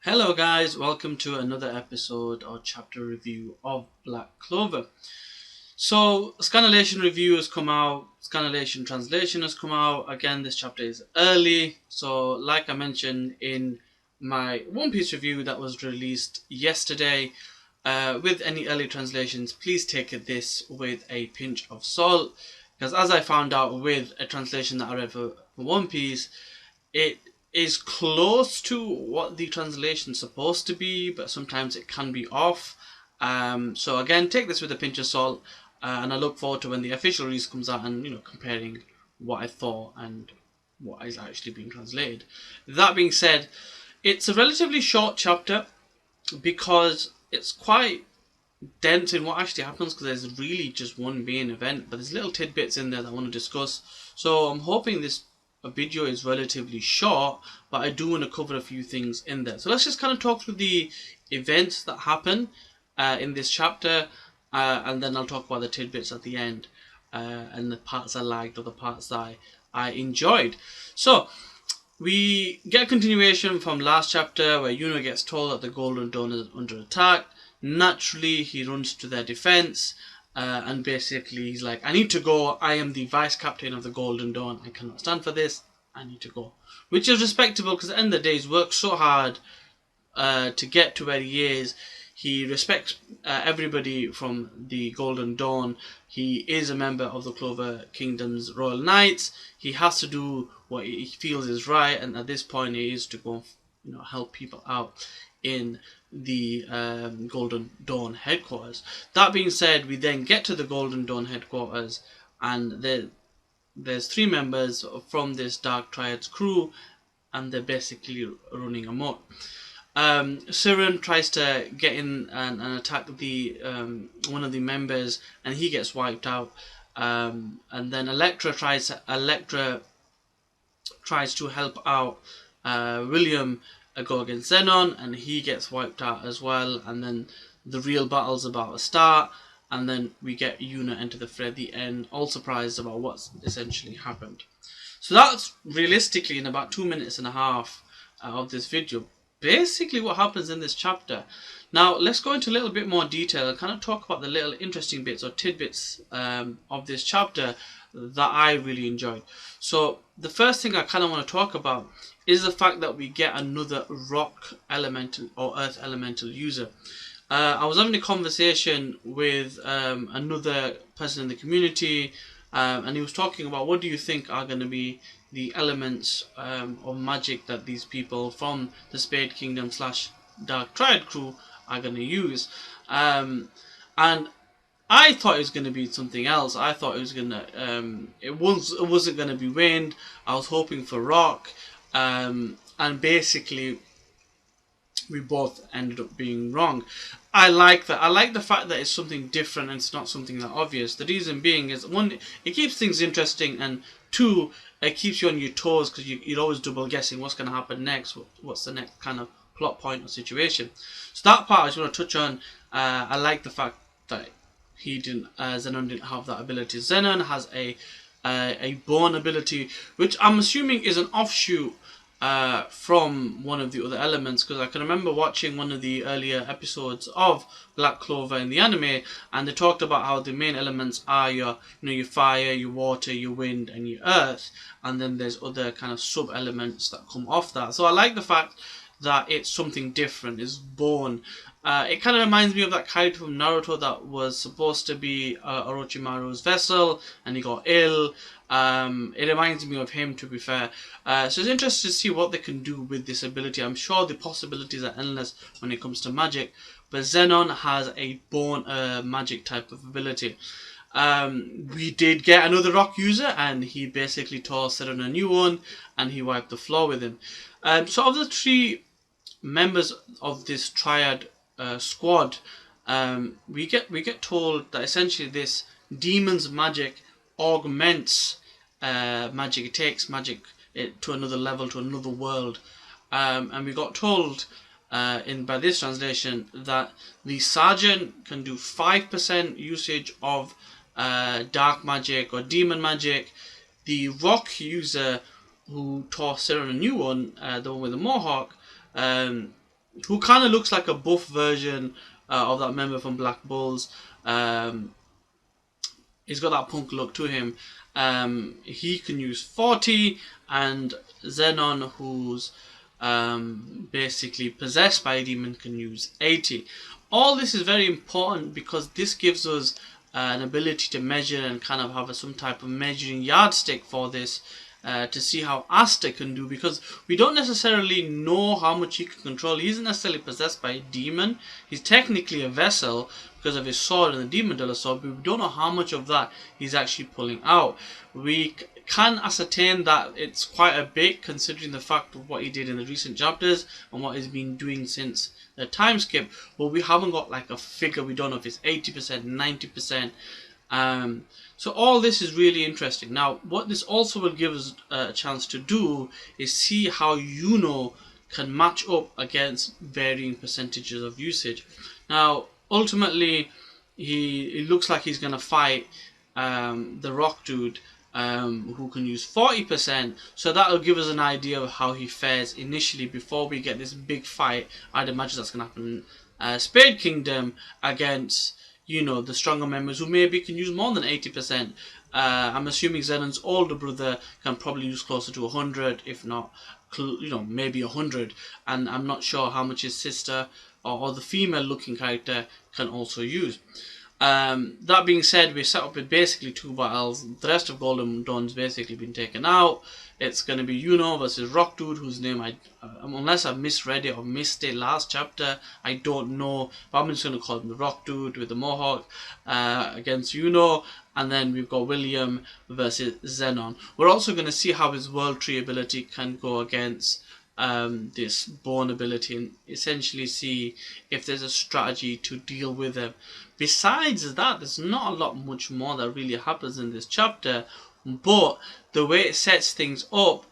Hello guys, welcome to another episode or chapter review of Black Clover. So, Scanlation review has come out, Scanlation translation has come out. Again, this chapter is early, so like I mentioned in my One Piece review that was released yesterday, with any early translations, please take this with a pinch of salt, because as I found out with a translation that I read for One Piece, it is close to what the translation is supposed to be, but sometimes it can be off. So again, take this with a pinch of salt, and I look forward to when the official release comes out and comparing what I thought and what is actually being translated. That being said, it's a relatively short chapter because it's quite dense in what actually happens, because there's really just one main event, but there's little tidbits in there that I want to discuss. So I'm hoping this video is relatively short, but I do want to cover a few things in there. So let's just kind of talk through the events that happen in this chapter, and then I'll talk about the tidbits at the end, and the parts I liked or the parts that I enjoyed. So we get a continuation from last chapter where Yuno gets told that the Golden Dawn is under attack. Naturally, he runs to their defense, and basically he's like, I need to go. I am the vice captain of the Golden Dawn. I cannot stand for this. I need to go. Which is respectable, because at the end of the day, he's worked so hard to get to where he is. He respects everybody from the Golden Dawn. He is a member of the Clover Kingdom's Royal Knights. He has to do what he feels is right, and at this point, he is to go, help people out in the Golden Dawn headquarters. That being said, we then get to the Golden Dawn headquarters, and there's three members from this Dark Triad's crew, and they're basically running amok. Siren tries to get in and attack the one of the members, and he gets wiped out. And then Elektra tries to help out William go against Xenon, and he gets wiped out as well. And then the real battle's about to start, and then we get Yuno enter the fray at the end, all surprised about what's essentially happened. So that's realistically in about 2 minutes and a half of this video, basically what happens in this chapter. Now let's go into a little bit more detail and kind of talk about the little interesting bits or tidbits of this chapter that I really enjoyed. So the first thing I kind of want to talk about is the fact that we get another rock elemental or earth elemental user. I was having a conversation with another person in the community, and he was talking about, what do you think are going to be the elements of magic that these people from the Spade Kingdom / Dark Triad crew are going to use. And I thought it was going to be something else. I thought it was going to, it wasn't going to be wind. I was hoping for rock, and basically we both ended up being wrong. I like that. I like the fact that it's something different and it's not something that obvious. The reason being is, one, it keeps things interesting, and two, it keeps you on your toes, because you're always double guessing what's going to happen next, what's the next kind of plot point or situation. So that part I just want to touch on. I like the fact that Xenon didn't have that ability. Xenon has a bone ability, which I'm assuming is an offshoot from one of the other elements, because I can remember watching one of the earlier episodes of Black Clover in the anime, and they talked about how the main elements are your fire, your water, your wind, and your earth, and then there's other kind of sub elements that come off that. So I like the fact that it's something different. It's bone. It kind of reminds me of that character from Naruto that was supposed to be Orochimaru's vessel, and he got ill. It reminds me of him, to be fair. So it's interesting to see what they can do with this ability. I'm sure the possibilities are endless when it comes to magic, but Xenon has a bone magic type of ability. We did get another rock user, and he basically tore Siren a new one, and he wiped the floor with him. So of the three members of this triad squad, we get told that essentially this demon's magic augments magic. It takes magic to another level, to another world, and we got told by this translation that the sergeant can do 5% usage of dark magic or demon magic. The rock user who tore Siren a new one, the one with the mohawk, who kind of looks like a buff version of that member from Black Bulls. He's got that punk look to him. He can use 40, and Xenon, who's basically possessed by a demon, can use 80. All this is very important because this gives us an ability to measure and kind of have some type of measuring yardstick for this, to see how Asta can do, because we don't necessarily know how much he can control. He isn't necessarily possessed by a demon. He's technically a vessel because of his sword and the demon dollar sword, but we don't know how much of that he's actually pulling out. We can ascertain that it's quite a bit, considering the fact of what he did in the recent chapters and what he's been doing since the time skip, but we haven't got like a figure. We don't know if it's 80%, 90%. So all this is really interesting. Now, what this also will give us a chance to do is see how Yuno can match up against varying percentages of usage. Now, ultimately, it looks like he's going to fight the rock dude, who can use 40%. So that'll give us an idea of how he fares initially before we get this big fight. I'd imagine that's going to happen in Spade Kingdom against, the stronger members who maybe can use more than 80%. I'm assuming Xenon's older brother can probably use closer to 100, if not, maybe 100. And I'm not sure how much his sister or the female-looking character can also use. That being said, we're set up with basically 2 battles. The rest of Golden Dawn's basically been taken out. It's going to be Yuno versus Rock Dude, whose name unless I misread it or missed it last chapter, I don't know. But I'm just going to call him the Rock Dude with the Mohawk against Yuno. And then we've got William versus Xenon. We're also going to see how his World Tree ability can go against this Bone ability, and essentially see if there's a strategy to deal with them. Besides that, there's not a lot much more that really happens in this chapter, but the way it sets things up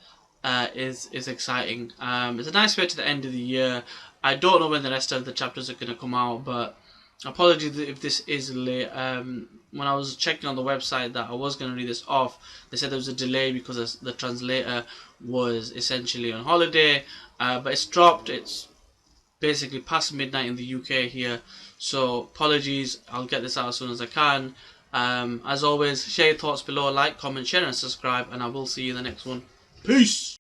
is exciting. It's a nice way to the end of the year. I don't know when the rest of the chapters are going to come out, but apologies if this is late. When I was checking on the website that I was going to read this off, they said there was a delay because the translator was essentially on holiday, but it's dropped. It's basically past midnight in the UK here, so apologies. I'll get this out as soon as I can. As always, share your thoughts below, like, comment, share and subscribe, and I will see you in the next one. Peace!